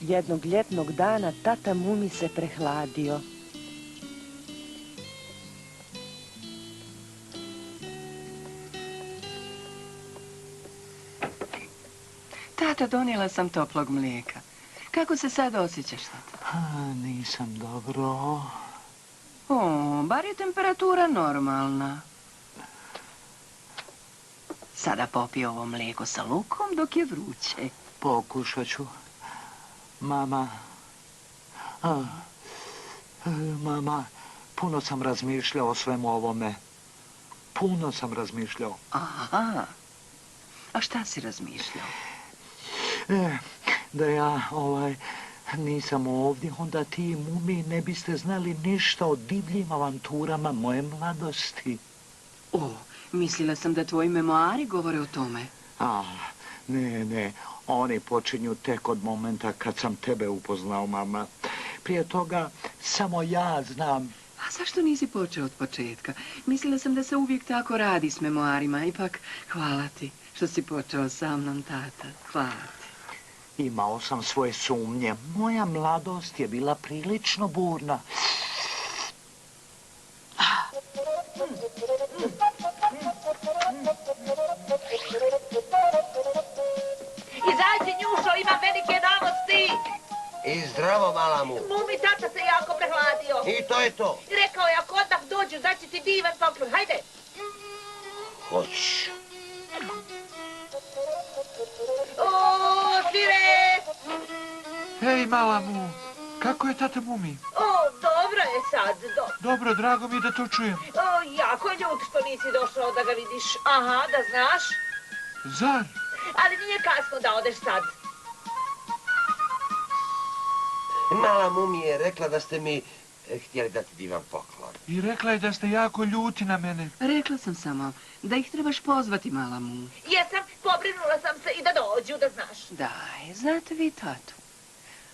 Jednog ljetnog dana tata Mumi se prehladio. Tata, donijela sam toplog mlijeka. Kako se sad osjećaš, tata? Nisam dobro. O, bar je temperatura normalna. Sada popij ovo mlijeko sa lukom dok je vruće. Pokušat ću. Mama, puno sam razmišljao o svemu ovome. Puno sam razmišljao. Aha, a šta si razmišljao? Da ja, nisam ovdje, onda ti i Mumi ne biste znali ništa o divljim avanturama moje mladosti. O, mislila sam da tvoji memoari govore o tome. Ne, oni počinju tek od momenta kad sam tebe upoznao, mama. Prije toga samo ja znam. A zašto nisi počeo od početka? Mislila sam da se uvijek tako radi s memoarima. Ipak, hvala ti što si počeo sa mnom, tata. Hvala ti. Imao sam svoje sumnje. Moja mladost je bila prilično burna. Izađi, Njušo, imam velike novosti. I zdravo, mala mu. Mumi, tata se jako prehladio. I to je to. Rekao je, ako odmah dođu, daći ti divan poklon. Hajde. Hoć. O, svire! Hej, mala mu, kako je tata Mumi? O, dobro je sad. Dobro, drago mi je da to čujem. O, jako je ljut što nisi došao da ga vidiš. Aha, da znaš. Zar? Ali nije kasno da odeš sad. Mala Mumi je rekla da ste mi htjeli dati divan poklon. I rekla je da ste jako ljuti na mene. Rekla sam samo da ih trebaš pozvati, mala mu. Jesam, pobrinula sam se i da dođu, da znaš. Daj, znate vi tatu.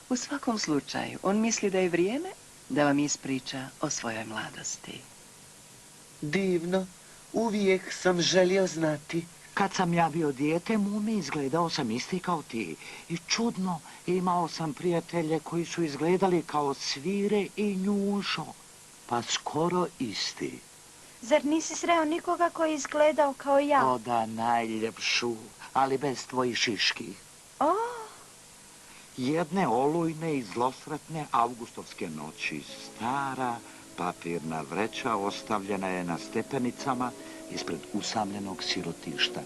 U svakom slučaju, on misli da je vrijeme da vam ispriča o svojoj mladosti. Divno. Uvijek sam želio znati. Kad sam ja bio dijete, Mumi, izgledao sam isti kao ti. I čudno, imao sam prijatelje koji su izgledali kao Svire i Njušo. Pa skoro isti. Zar nisi sreo nikoga koji je izgledao kao ja? O da, najljepšu, ali bez tvojih šiški. O! Jedne olujne i zlosretne avgustovske noći stara papirna vreća ostavljena je na stepenicama ispred usamljenog sirotišta.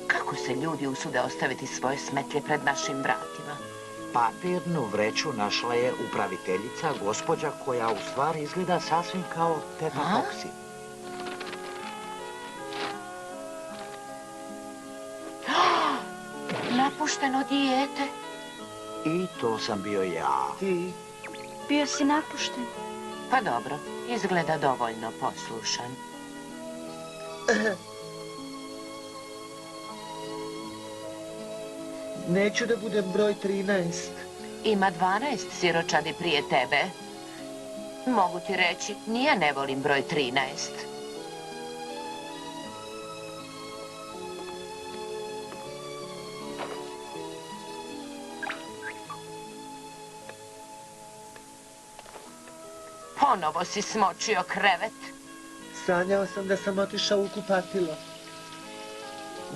Kako se ljudi usude ostaviti svoje smetlje pred našim vratima? Papirnu vreću našla je upraviteljica, gospođa koja u stvari izgleda sasvim kao teta Foxy. Napušteno dijete. I to sam bio ja. Ti? Bio si napušten. Pa dobro, izgleda dovoljno poslušan. Neću da budem broj 13. Ima 12 siročadi prije tebe. Mogu ti reći, ni ja ne volim broj 13. Ponovo si smočio krevet. Sanjao sam da sam otišao u kupatilo.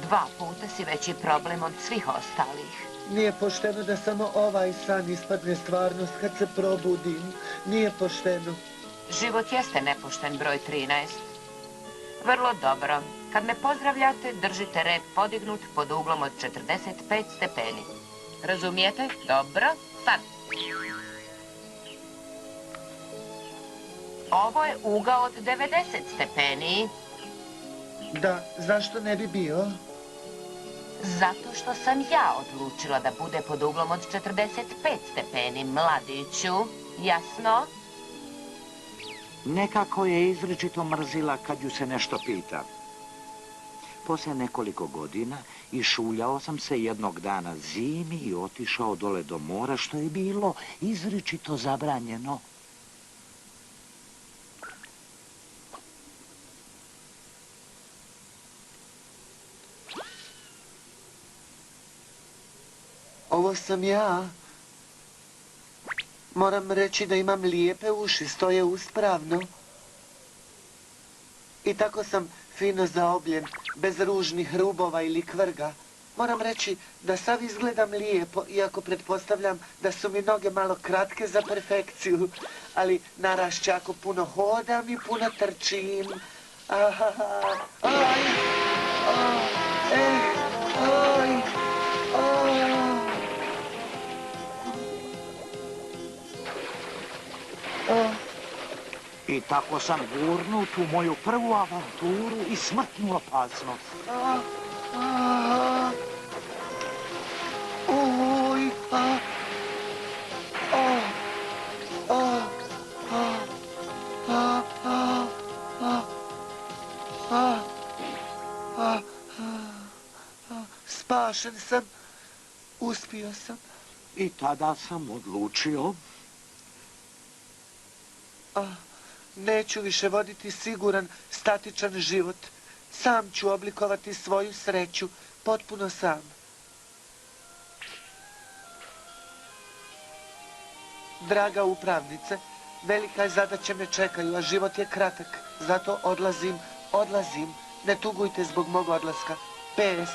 2 puta si veći problem od svih ostalih. Nije pošteno da samo ovaj san ispadne stvarnost kad se probudim. Nije pošteno. Život jeste nepošten, broj 13. Vrlo dobro. Kad me pozdravljate, držite rep podignut pod uglom od 45 stepeni. Razumijete? Dobro. Sad. Ovo je ugao od 90 stepeni. Da, zašto ne bi bio? Zato što sam ja odlučila da bude pod uglom od 45 stepeni, mladiću. Jasno? Nekako je izričito mrzila kad ju se nešto pita. Poslije nekoliko godina išuljao sam se jednog dana zimi i otišao dole do mora, što je bilo izričito zabranjeno. To sam ja. Moram reći da imam lijepe uši, stoje uspravno. I tako sam fino zaobljen, bez ružnih rubova ili kvrga. Moram reći da sav izgledam lijepo, iako pretpostavljam da su mi noge malo kratke za perfekciju. Ali narašće ako puno hodam i puno trčim. I tako sam gurnut u moju prvu avanturu i smrtnu opasnost. Spašen sam. Uspio sam. I tada sam odlučio... Neću više voditi siguran, statičan život. Sam ću oblikovati svoju sreću, potpuno sam. Draga upravnice, velika zadaća me čekaju, a život je kratak. Zato odlazim. Ne tugujte zbog mog odlaska. PS,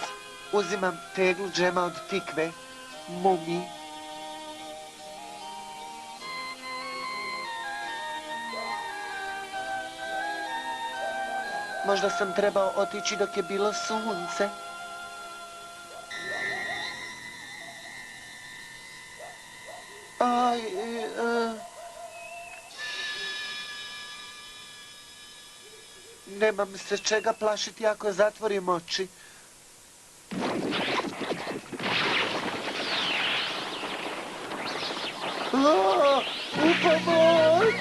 uzimam teglu džema od tikve, Mumi. Možda sam trebao otići dok je bilo sunce. Nemam se čega plašiti ako zatvorim oči. U pomoć!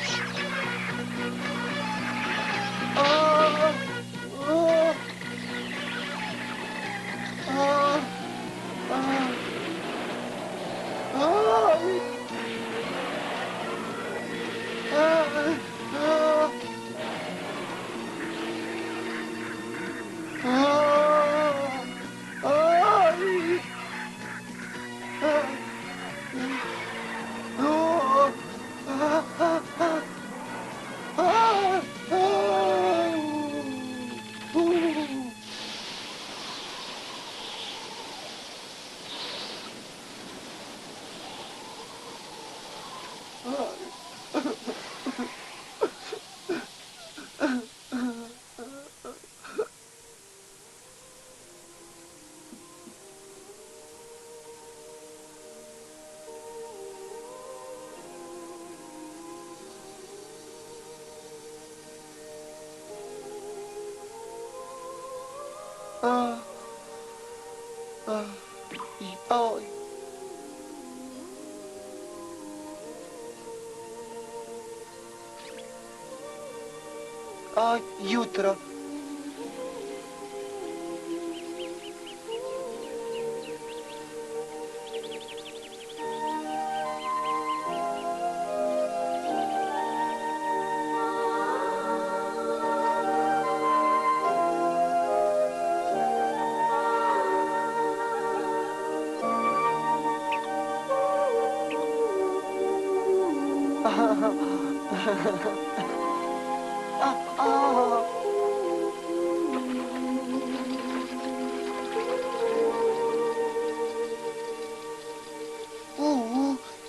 Jutro.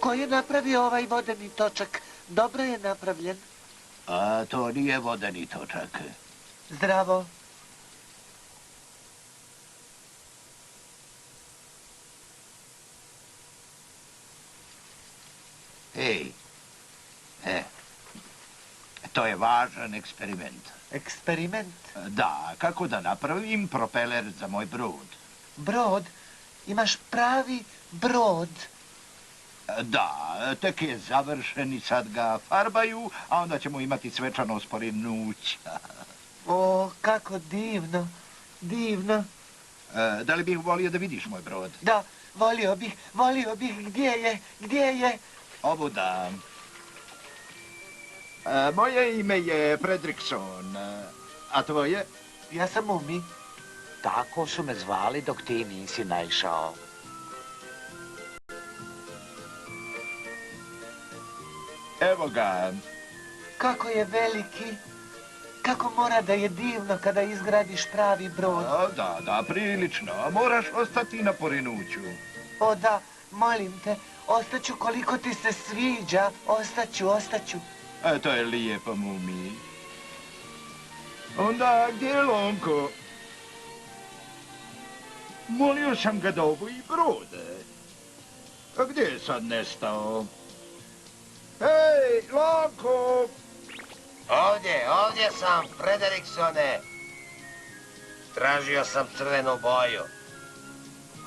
Ko je napravio ovaj vodeni točak? Dobro je napravljen. A to nije vodeni točak. Zdravo. Ej, to je važan eksperiment. Eksperiment? Da, kako da napravim propeler za moj brod. Brod? Imaš pravi brod? Da, tek je završen i sad ga farbaju, a onda ćemo imati svečano usporinuće. O, kako divno, divno. Da li bih volio da vidiš moj brod? Da, volio bih, gdje je? Ovuda. Moje ime je Fredrickson, a tvoje? Ja sam Mumi. Tako su me zvali dok ti nisi naišao. Evo ga. Kako je veliki. Kako mora da je divno kada izgradiš pravi brod. Da, prilično. Moraš ostati na porinuću. O da, molim te, ostaću koliko ti se sviđa. Ostaću. To je lijepo, Mumi. Onda, gdje je Lonko? Molio sam ga da oboji brod. A gdje je sad nestao? Hej, Lonko! Ovdje sam, Frederiksone. Tražio sam crvenu boju.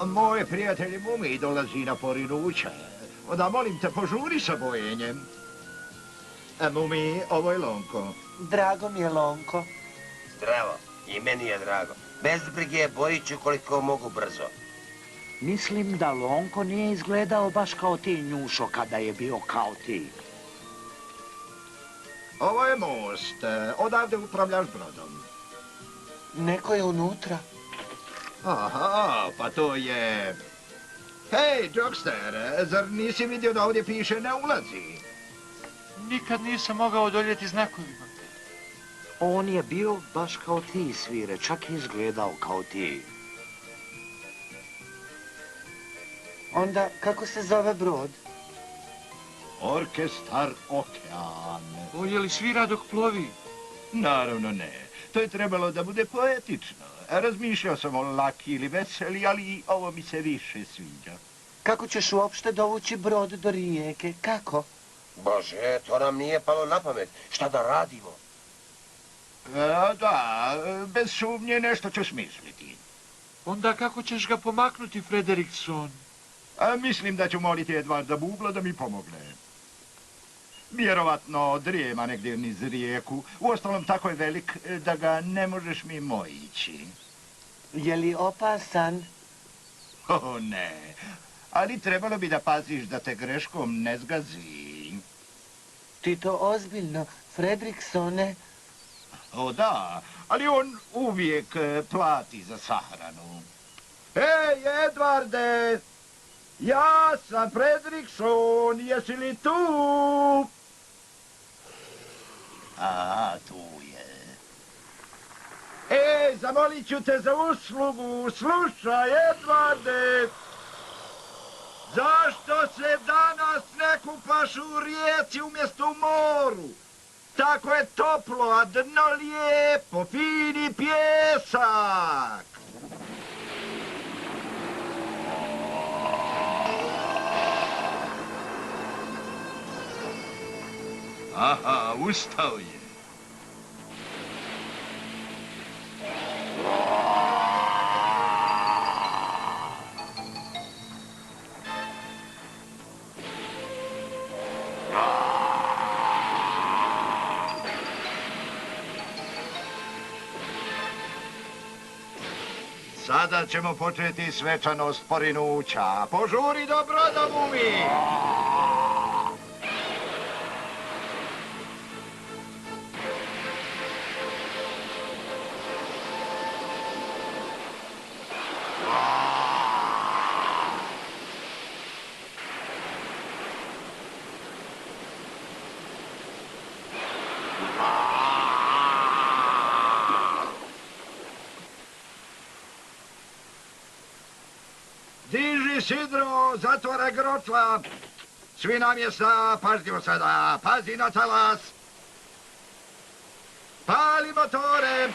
Moje prijatelji Mumi dolazi na porinuće. Onda molim te, požuri sa bojenjem. Mumi, ovo je Lonko. Drago mi je, Lonko. Zdravo, i meni je drago. Bez brige, bojit ću koliko mogu brzo. Mislim da Lonko nije izgledao baš kao ti, Njušo, kada je bio kao ti. Ovo je most. Odavde upravljaš brodom. Neko je unutra. Aha, pa to je... Hej, Jokster, zar nisi vidio da ovdje piše ne ulazi? Nikad nisam mogao odoljeti znakovima. On je bio baš kao ti, Svire, čak i izgledao kao ti. Onda, kako se zove brod? Orkestar Okean. Je li svira dok plovi? Naravno ne. To je trebalo da bude poetično. Razmišljao sam o laki ili veseli, ali ovo mi se više sviđa. Kako ćeš uopšte dovući brod do rijeke? Kako? Bože, to nam nije palo na pamet. Šta da radimo? Da, bez sumnje nešto ću smisliti. Onda kako ćeš ga pomaknuti, Frederikson? Mislim da ću moliti Edvarda Bubla da mi pomogne. Vjerovatno drijema negdje niz rijeku. Uostalom tako je velik da ga ne možeš mimo ići. Je li opasan? O ne, ali trebalo bi da paziš da te greškom ne zgazi. Ti to ozbiljno, Fredriksone? O da, ali on uvijek plati za sahranu. Hej, Edvarde! Ja sam Fredrikson, jesi li tu? A, tu je. Ej, zamolit ću te za uslugu, slušaj, Edvarde! Zašto se danas ne kupaš u rijeci umjesto u moru? Tako je toplo, a dno lijepo, fini pjesak. Aha, ustao je. Sada ćemo početi svečanost porinuća. Požuri do broda, Mumi! Diži sidro, zatvoraj grotla. Svi na mjesta, pažljivo sada, pazi na talas. Pali motore.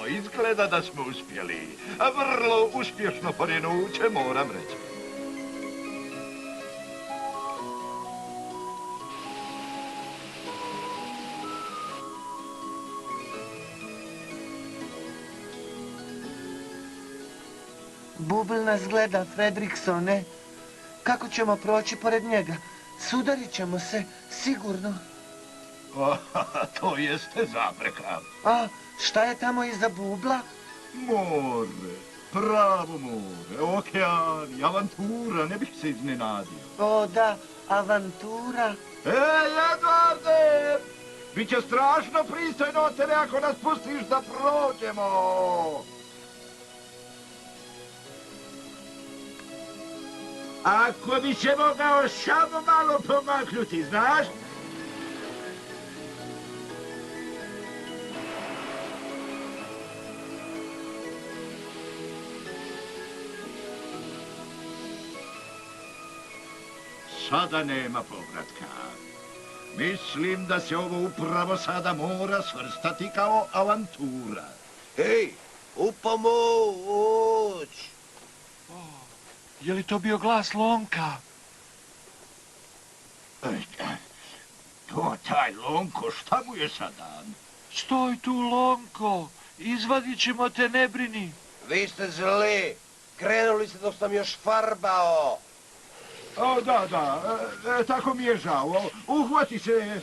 Izgleda da smo uspjeli. A vrlo uspješno porinuće, moram reći. Bubl nas gleda, Fredriksone. Kako ćemo proći pored njega? Sudarit ćemo se, sigurno. To jeste zapreka. A, šta je tamo iza Bubla? More, pravo more, okean i avantura, ne bih se iznenadio. O da, avantura. Ej, Edvarde! Biće strašno pristojno od tebe ako nas pustiš da prođemo. Ako bi se mogao samo malo pomaknuti, znaš? Sada nema povratka. Mislim da se ovo upravo sada mora svrstati kao avantura. Hej, u pomoć! Je li to bio glas Lonka? To taj Lonko, šta mu je sada? Stoj tu, Lonko. Izvadit ćemo te, ne brini. Vi ste zli. Krenuli ste dok sam još farbao. O, da, tako mi je žao. Uhvati se.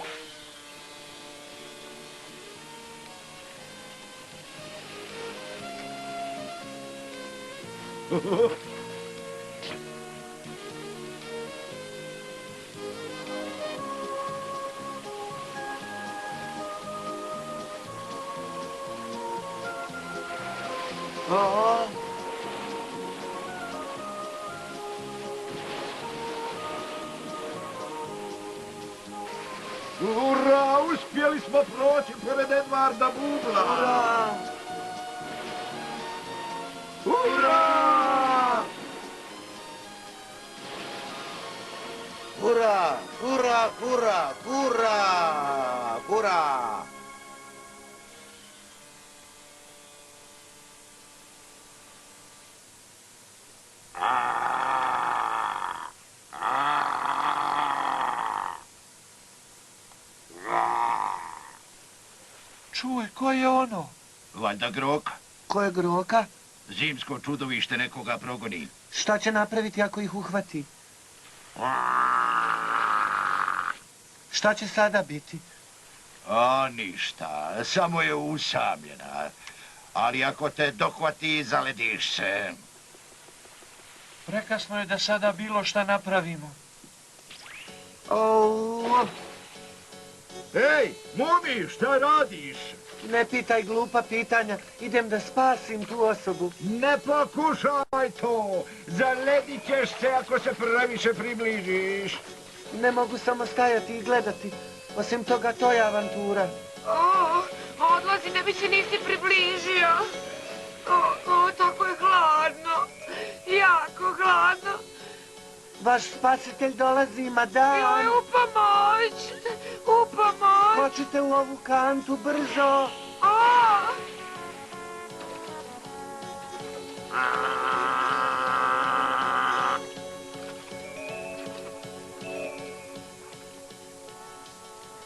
Ura, uspjeli smo proći pored Edvarda Bubla. Ura! Hura, hura, hura, hura, hura! Čuj, ko je ono? Valjda Groka. Ko je Groka? Zimsko čudovište nekoga progoni. Šta će napraviti ako ih uhvati? Šta će sada biti? A ništa, samo je usamljena. Ali ako te dohvati, zalediš se. Prekasno je da sada bilo šta napravimo. Ej, Mumi, šta radiš? Ne pitaj glupa pitanja. Idem da spasim tu osobu. Ne pokušaj to! Zaledit ćeš se ako se previše približiš. Ne mogu samo stajati i gledati. Osim toga, to je avantura. Odlazi, ne bi se nisi približio. Tako je hladno. Jako hladno. Vaš spasitelj dolazi, madam. Joj, u pomoć! U pomoć! Skočite u ovu kantu, brzo!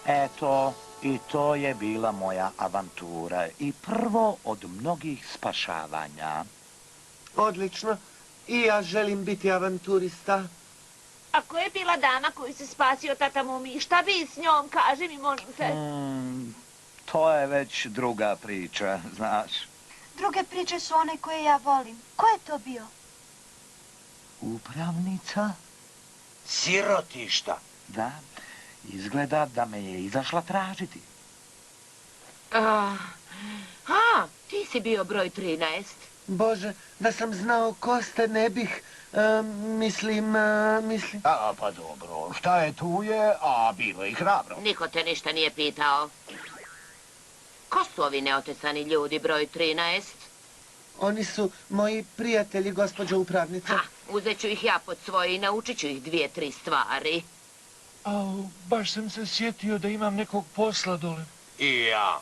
Eto, i to je bila moja avantura. I prvo od mnogih spašavanja. Odlično. I ja želim biti avanturista. A ko je bila dama koju se spasio tata Mumi? Šta bi s njom? Kaži mi, molim te. To je već druga priča, znaš. Druge priče su one koje ja volim. Ko je to bio? Upravnica? Sirotišta. Da, izgleda da me je izašla tražiti. Ti si bio broj 13. Bože, da sam znao ko ste, ne bih, mislim... Pa dobro, šta je tu je, a bilo je i hrabro. Niko te ništa nije pitao. Ko su ovi neotesani ljudi, broj 13? Oni su moji prijatelji, gospođo upravnice. Uzet ću ih ja pod svoje i naučit ću ih 2-3 stvari. Baš sam se sjetio da imam nekog posla dole. I ja.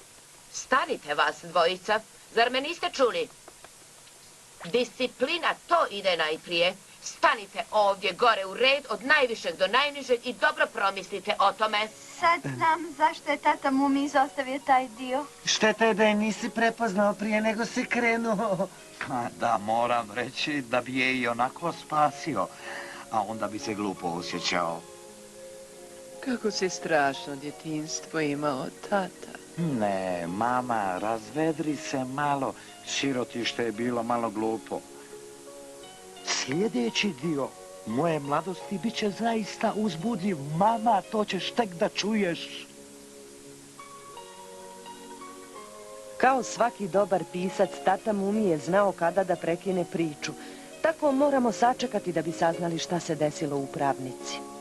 Stanite vas dvojica, zar me niste čuli? Disciplina, to ide najprije. Stanite ovdje gore u red od najvišeg do najnižeg i dobro promislite o tome. Sad znam zašto je tata Mumi izostavio taj dio. Šteta je da je nisi prepoznao prije nego si krenuo. Da, moram reći da bi je i onako spasio, a onda bi se glupo osjećao. Kako si strašno djetinjstvo imao, tata. Ne, mama, razvedri se malo. Sirotište je bilo malo glupo. Sljedeći dio moje mladosti bit će zaista uzbudljiv. Mama, to ćeš tek da čuješ. Kao svaki dobar pisac, tata Mumi je znao kada da prekine priču. Tako moramo sačekati da bi saznali šta se desilo u Pravnici.